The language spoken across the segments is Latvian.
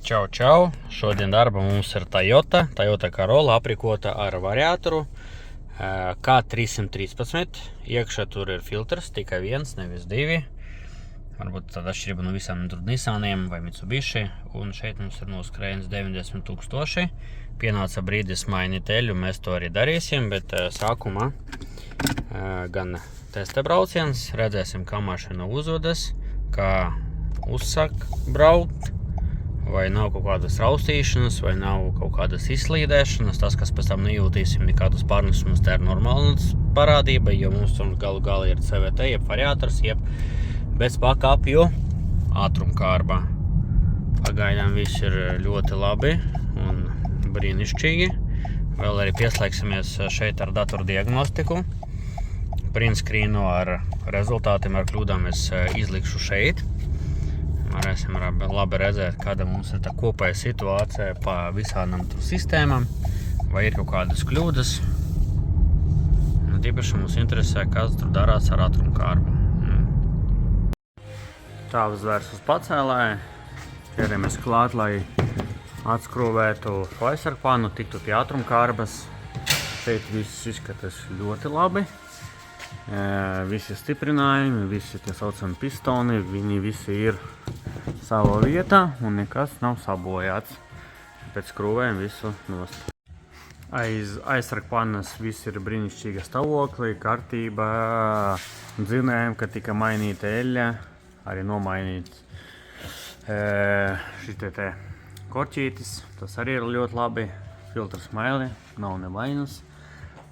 Čau, čau! Šodien darba mums ir Toyota Corolla aprīkota ar variatoru K313. Iekšā tur ir filtrs, tikai viens, nevis divi. Varbūt tāda atšķirība no visām Nissaniem vai Mitsubishi. Un šeit mums ir noskrējiens 90 000. Pienāca brīdis mainīt eļu, mēs to arī darīsim, bet sākumā gan testa brauciens, redzēsim, kā mašina uzvedas, kā uzsāk braukt. Vai nav kaut kādas raustīšanas, vai nav kaut kādas izslīdēšanas. Tas, kas pēc tam nejūtīsim nekādus pārnesumus, tā ir normāls parādība, jo mums tur galu ir CVT, jeb variators, jeb bez pakāpju ātrumkārba. Pagaidām viss ir ļoti labi un brīnišķīgi. Vēl arī pieslēgsimies šeit ar datoru diagnostiku. Printscreenu ar rezultātiem, ar kļūdām es izlikšu šeit. Varēsim labi redzēt, kāda mums ir tā kopēja situācija pa visādām sistēmām, vai ir kaut kādas kļūdas. Tīpaši mums interesē, kas tur darās ar ātrumkārbu. Tā uzvērs uz pacēlāju, ķeramies klāt, lai atskrūvētu šo aizsargpānu, tiktu pie ātrumkārbas. Šeit viss izskatās ļoti labi. Visi stiprinājumi, visi tie saucami pistoni, viņi visi ir savā vietā un nekas nav sabojāts. Pēc skrūvēm visu nost. Aiz aizsargpannas viss ir brīnišķīga stāvoklī, kārtība, dzinējumi, ka tika mainīta eļļa, arī nomainīts šitie te korķītis, tas arī ir ļoti labi, filtrs maili, nav nevainas.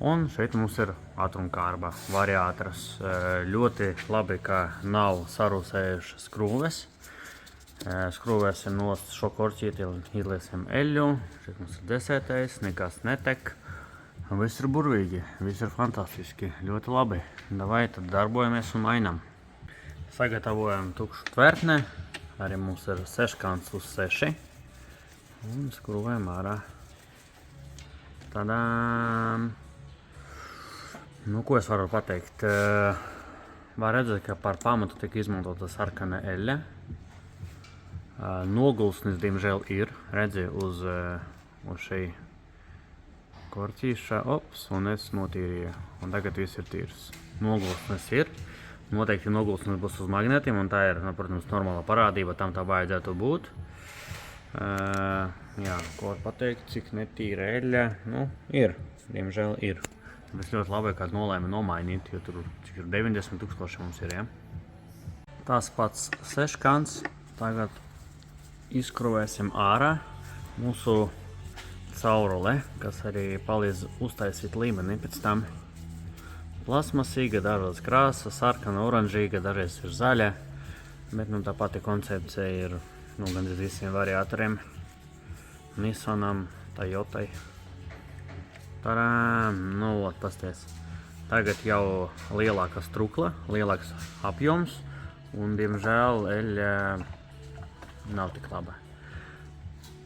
Un šeit mums ir ātrumkārba variators. Ļoti labi, ka nav sarūsējušas skrūves. Skrūvēsim nost šo korķīti, ieliesim eļļu. Šeit mums ir desētais, nekas netek. Viss ir burvīgi, viss ir fantastiski, ļoti labi. Davai tad darbojamies un mainam. Sagatavojam tukšu tvertne. Arī mums ir 6 kants uz 6. Un skrūvējam ārā. Tadām! Nu, ko es varu pateikt? Var redzēt, ka par pamatu tiek izmantota sarkana eļļa. Nogulsnis, diemžēl, ir. Redzi uz šī korķīša. Ops, un es notīrīju. Un tagad viss ir tīrs. Nogulsnis ir. Noteikti nogulsnis būs uz magnetiem, un tā ir, protams, normāla parādība. Tam tā vajadzētu būt. Jā, ko var pateikt, cik netīra eļļa? Nu, ir. Diemžēl ir. Es ļoti labi, kad nolēma nomainīt, jo tur cik ir 90 000 mums ir, ja? Tas pats 6 kants. Tagad izskruvēsim ārā mūsu caurule, kas arī palīdz uztaisīt līmeni pēc tam. Plasmasīga, dažādas krāsas, sarkana, oranžīga, dažreiz ir zaļa, bet tā pati koncepcija ir gandrīz visiem variatoriem. Nissanam, Toyotai. Tarām, pasties. Tagad jau lielāka strukla, lielāks apjoms, un, diemžēl, eļļa nav tik laba.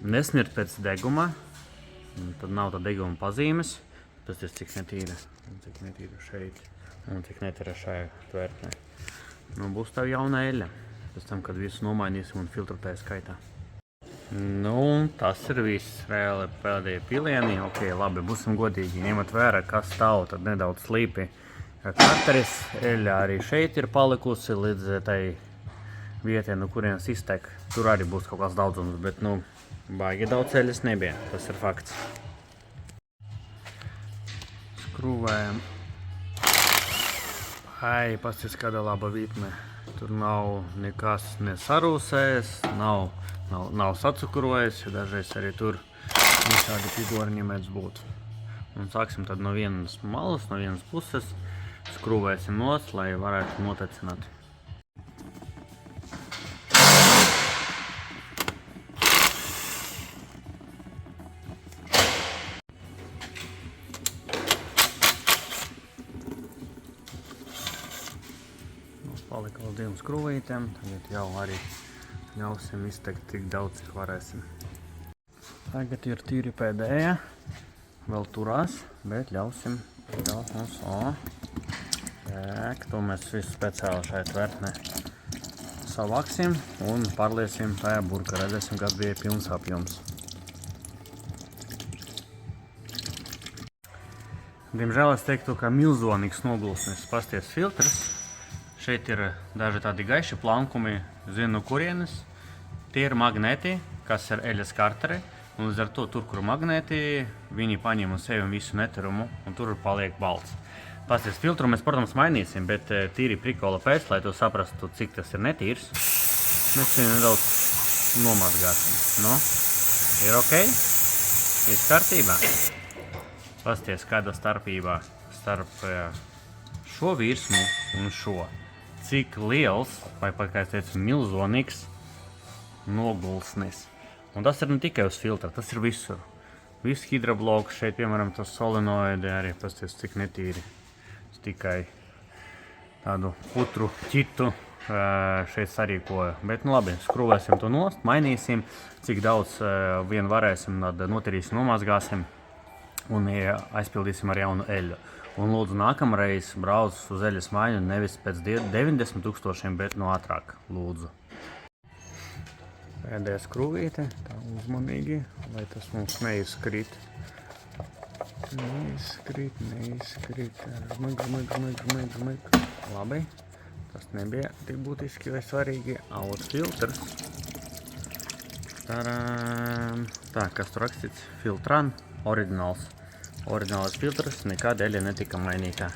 Nesmirt pēc deguma, tad nav tā deguma pazīmes, pasties, cik netīra šeit, un cik netīra šajā tvertnē. Būs tev jauna eļļa, pēc tam, kad visu nomainīsim un filtrotēja skaitā. Tas ir viss, reāli pēdējie pilieni. Ok, labi, būsim godīgi, ņemot vērā, kas stāv, tad nedaudz slīpi karteris. Eļļa arī šeit ir palikusi līdz tai vietai, no kurienes iztek. Tur arī būs kaut kāds daudzums, bet, baigi daudz eļļas nebija, tas ir fakts. Skrūvējam. Pasties, kāda laba vitme. Tur nav nekas nesarūsējies, nav sacukurojies, jo dažreiz arī tur visādi pigoriņi mēdz būt. Un sāksim tad no vienas malas, no vienas puses, skrūvēsim nost, lai varētu notecināt. Palika vēl 2 skrūvītēm, tagad jau arī ļausim iztekt tik daudz, cik varēsim. Tagad ir tīri pēdējā, vēl turās, bet ļausim mums, to mēs visu speciāli šeit tvertnē savāksim un pārliesim tajā burkā. Redzēsim, kāds bija pilns apjoms. Diemžēl es teiktu, ka milzonīgs nogulsnis pasties filtrs. Šeit ir daži tādi gaiši plankumi, zinu kurienes. Tie ir magnēti, kas ir eļas karteri. Un līdz ar to, tur, kur magnēti, viņi paņem uz sevi visu neturumu un tur paliek balts. Pasties filtru mēs, protams, mainīsim, bet tīri prikola pēc, lai tu saprastu, cik tas ir netīrs, mēs viņu nedaudz nomazgāsim. Nu, ir ok? Viss kārtībā? Pasties, kāda starpība starp šo virsmu un šo. Cik liels, vai pat, kā es teicu, milzonīgs nogulsnis. Un tas ir ne tikai uz filtra, tas ir visur. Viss hidrobloks šeit, piemēram, tas solenoidi arī, pasties, cik netīri. Es tikai tādu putru ķitu šeit sarīkoju. Bet, nu labi, skrūvēsim to nost, mainīsim, cik daudz vien varēsim, tad notirīsim, nomazgāsim un aizpildīsim ar jaunu eļu. Un lūdzu nākamreiz brauc uz eļas maiņu nevis pēc 90 000, bet no ātrāk, lūdzu. Pēdējā skrūvīte, tā uzmanīgi, lai tas mums neizkrīt. Neizkrīt. Žmig. Labi, tas nebija tik būtiski vai svarīgi. Out filtrs. Tā, kas tur rakstīts? Filtran, oriģināls. Oriģināls filtrs, nekāda eļa netika mainītā.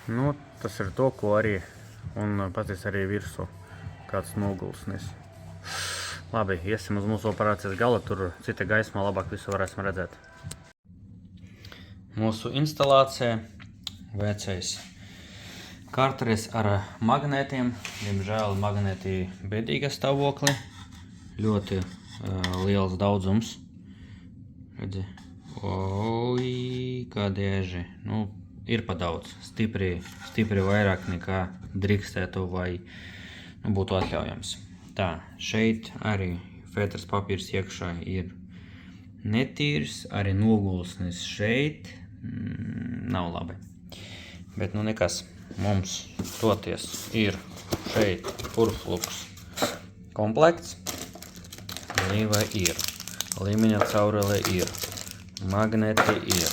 Nu, tas ir to, ko arī, un patīs arī virsū kāds nogulsnis. Labi, iesim uz mūsu operācijas gala, tur cita gaismā labāk visu varēsim redzēt. Mūsu instalācija, vecais karteris ar magnētiem, diemžēl magnēti bēdīga stāvokli, ļoti liels daudzums. Redzi? Oi, kādi eži. Nu, ir pa daudz. Stipri vairāk nekā drīkstētu vai būtu atļaujams. Tā, šeit arī fētras papīrs iekšā ir netīrs, arī nogulsnis šeit nav labi. Bet nu nekas, mums toties ir šeit Purflux komplekts, līva ir, līmeņa caurele ir. Magnēti ir.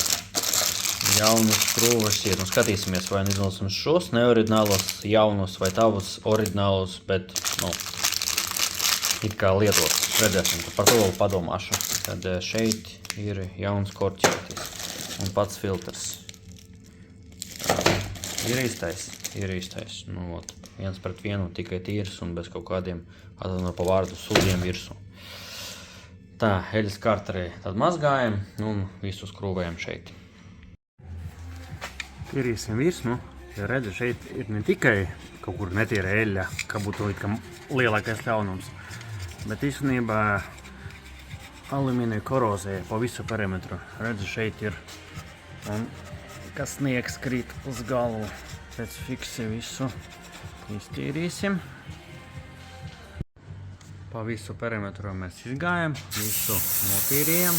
Jaunas skrūvas ir. Nu, skatīsimies, vai izvēlēsim šos neoriģinālos jaunus vai tavus oriģinālos, bet, nu, it kā lietot. Redzēsim, par to vēl padomāšu. Tad šeit ir jauns korķētis un pats filtrs. Ir īstais. Nu, viens pret vienu, tikai tīrs un bez kaut kādiem, atvaino pa vārdu, sūdiem virsū. Tā, eļas karterī tad mazgājam un visu skrūvējam šeit. Tīrīsim virsmu, ja redzi, šeit ir ne tikai kaut kur netīra eļa, kā būtu lielākais ļaunums, bet īstenībā alumīnija korozija pa visu perimetru. Redzi, šeit ir, un kas sniegs krīt uz galvu. Pēc fiksi visu iztīrīsim. Pa visu perimetru mēs izgājam, visu notīrījam.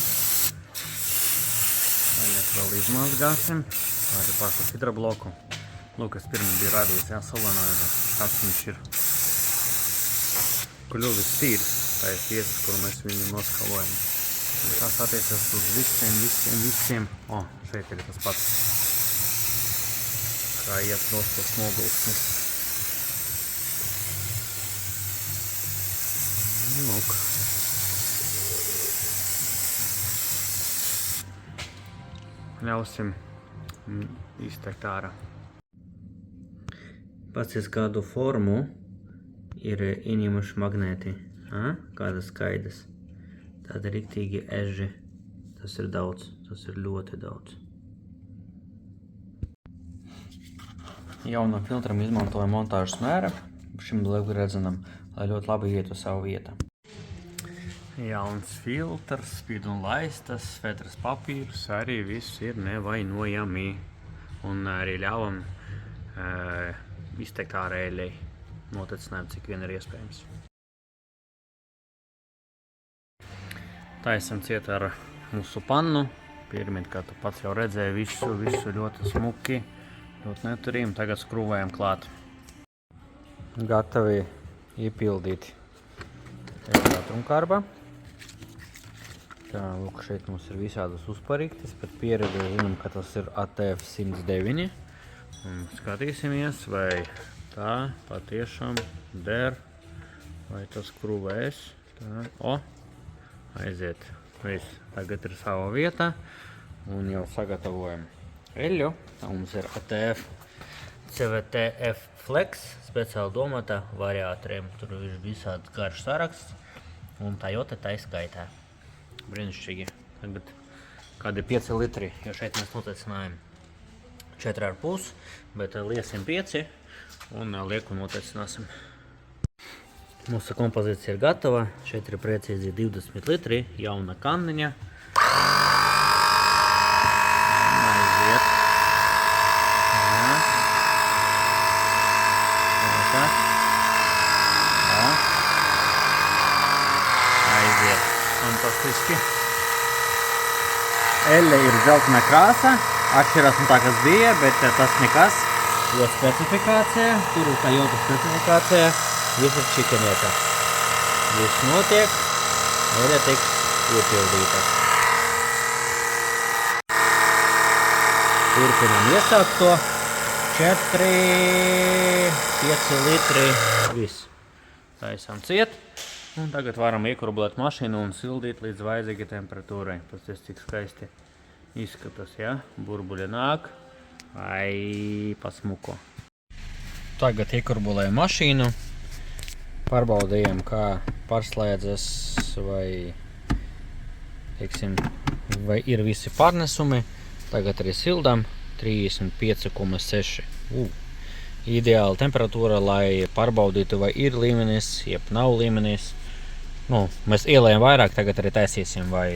Tagad vēl izmazgāsim arī pašu hidrobloku. Lūk, es pirms biju radījis, solenoidu. Kāds viņš ir kļuvis tīrs, tā ir tiesas, kuru mēs viņu noskalojam. Tas attiecas uz visiem. O, šeit ir tas pats. Kā iet nostos nogulsnis. Lūk. Ļausim iztekt ārā. Pasties, kādu formu ir ieņemuši magnēti. Kādas skaidas. Tāda riktīgi eži. Tas ir daudz. Tas ir ļoti daudz. Jaunam filtram izmantojam montāžas mēra. Šim legredzenam, lai ļoti labi ietu savu vietu. Jauns filtrs, spīd un laistas, fētras papīrs, arī viss ir nevainojami. Un arī ļāvam izteikt ārā eļai. Notecinājumu, cik vien ir iespējams. Taisam ciet ar mūsu pannu. Pirmīt, kā tu pats jau redzēji, visu ļoti smuki, ļoti neturīgi. Tagad skrūvējam klāt. Gatavi iepildīti. Ātrumkārba. Tā, lūk, šeit mums ir visādas uzparīktas, bet pieredzi zinām, ka tas ir ATF 109. Un skatīsimies, vai tā patiešām der, vai tas krūvēs. Tā, aiziet. Viss, tagad ir sava vieta un jau sagatavojam eļļu. Tā mums ir ATF CVT-F Flex, speciāli domāta variātoriem. Tur ir visāds garš saraksts un Toyota taiskaitā. Brīnišķīgi. Tagad kādi 5 litri, jo šeit mēs noteicinājam 4,5, bet liesim 5 un lieku noteicināsim. Mūsu kompozīcija ir gatava. Šeit ir precīzi 20 litri, jauna kanniņa. Aiziet. Aiziet. Fantastiski. Eļļa ir dzeltenā krāsa, atšķirās no tā, kas bija, bet tas nekas, jo specifikācija, tur ir Toyota specifikācija, viss ir čikenieta. Viss notiek, eļļa tiks iepildīta. Turpinam iesākt to. 4, 5 litri, viss. Taisam ciet. Un tagad varam iekurbulēt mašīnu un sildīt līdz vajadzīgai temperatūrai. Pasties, cik skaisti izskatās, ja? Burbuļi nāk. Ai, pasmuko. Tagad iekurbulēju mašīnu. Pārbaudījām, kā pārslēdzas vai, teiksim, vai ir visi pārnesumi. Tagad arī sildām 35,6. Ideāla temperatūra, lai pārbaudītu, vai ir līmenis, jeb nav līmenis. Nu, mēs ielējam vairāk, tagad arī taisīsim, vai,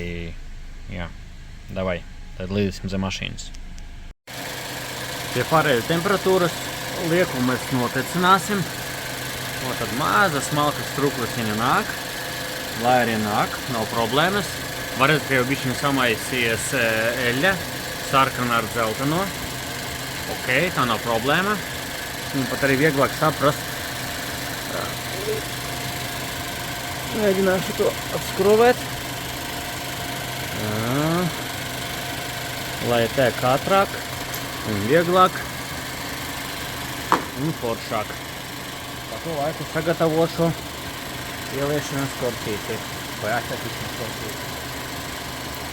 jā, davai, tad līdīsim zem mašīnas. Pie pārējai temperatūras lieku mēs noteicināsim. O, tad maza smalka struklis viņa nāk, lai arī nāk, nav problēmas. Var redzēt, ka jau bišķiņ samaisījies eļļa, sarkana ar dzelteno. Ok, tā nav problēma. Un pat arī vieglāk saprast. Mēģināšu to atskrūvēt. Lai tek ātrāk un vieglāk un foršāk. Pa to laiku sagatavošu ieliešanas korķīti. Vai atķetīšanas korķīti.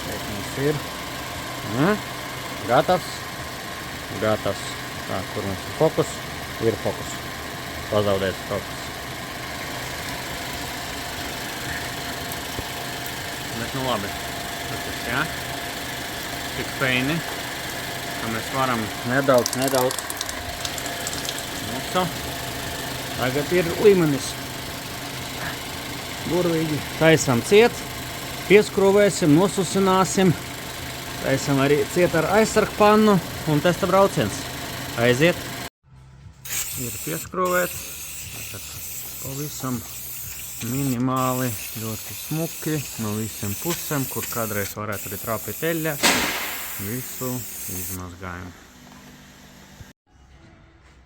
Šeit mums ir. Gatavs. Gatavs. Tā, kur mums ir fokus? Ir fokus. Pazaudēts fokus. Bet nu labi. Tas, jā. Tik feini. Tā mēs varam nedaudz. Nu, tagad ir līmenis. Burvīgi. Taisam ciet. Pieskrūvēsim, nosusināsim. Taisam arī ciet ar aizsargpannu un testa brauciens. Aiziet. Ir pieskrūvēts. Pavisam minimāli, ļoti smuki no visiem pusēm, kur kādreiz varētu arī trāpīt eļļa. Visu izmazgājam.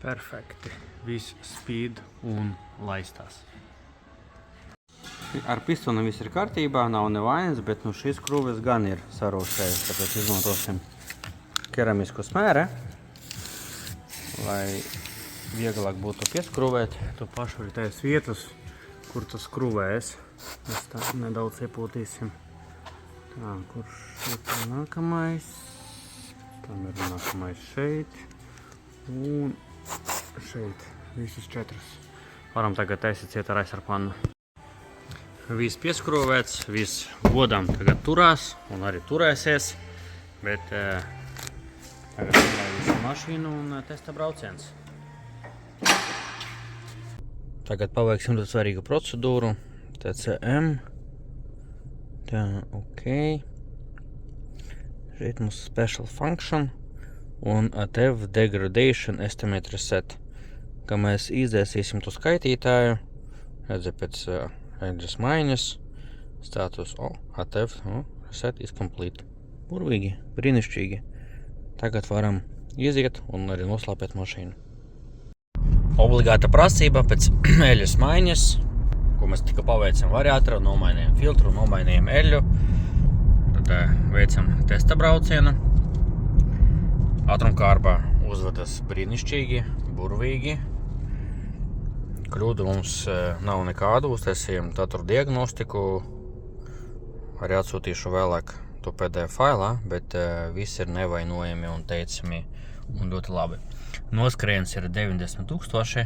Perfekti. Viss spīd un laistās. Ar pistoni viss ir kārtībā, nav nevainas, bet nu šīs krūves gan ir sarūsējas, tāpēc izmantosim keramisku smēre, lai vieglāk būtu pieskrūvēt. Tu pašu ir tās vietas, kur tas skrūvējas. Mēs tā nedaudz iepūtīsim. Tā, kur šeit ir nākamais? Tam ir nākamais šeit. Un šeit. Visus 4. Varam tagad taisīt ciet ar aizsargpannu. Viss pieskrūvēts, viss godam tagad turās un arī turēsies. Bet tagad izlaidu mašīnu un testa brauciens. Tagad paveiksim to svarīgu procedūru. TCM. Tā, ok. Šeit mums special function un ATF degradation estimate reset. Kā mēs izdzēsīsim to skaitītāju, redzi pēc eļļas maiņas, status ATF reset is complete. Burvīgi, brīnišķīgi. Tagad varam iziet un arī noslāpēt mašīnu. Obligāta prasība pēc eļas maiņas, ko mēs tikko paveicam variātoru, nomainījām filtru, nomainījām eļu. Tad veicam testa braucienu. Ātrumkārba uzvedas brīnišķīgi, burvīgi. Kļūdu mums nav nekādu, uztaisījām daturu diagnostiku. Arī atsūtīšu vēlāk to PDF failā, bet viss ir nevainojami un teicami un ļoti labi. Noskrējiens ir 90 000.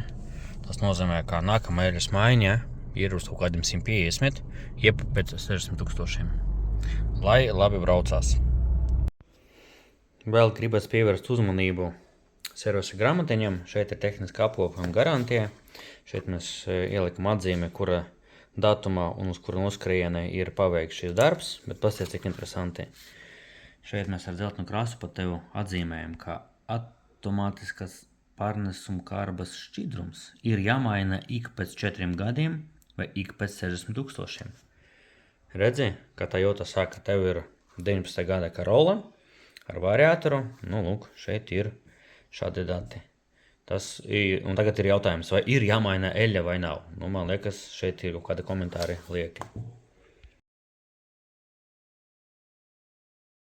Tas nozīmē, ka nākamā eļas maiņa ir uz kaut kādiem 150, jeb pēc 60 000. Lai labi braucās. Vēl gribas pievērst uzmanību servisa grāmatiņam. Šeit ir tehniska apkopojuma garantija. Šeit mēs ielikam atzīmi, kura datumā un uz kura noskrējiena ir paveikts šis darbs, bet pasiet, cik interesanti. Šeit mēs ar dzeltenu krasu pat tev atzīmējam, ka automātiskas pārnesuma kārbas šķidrums ir jāmaina ik pēc 4 gadiem vai ik pēc 60 000. Redzi, ka Toyota saka, tev ir 19. gada Corolla ar variātoru. Nu, lūk, šeit ir šādi dati. Un tagad ir jautājums, vai ir jāmaina eļļa vai nav. Nu, man liekas, šeit ir kaut kādi komentāri lieki.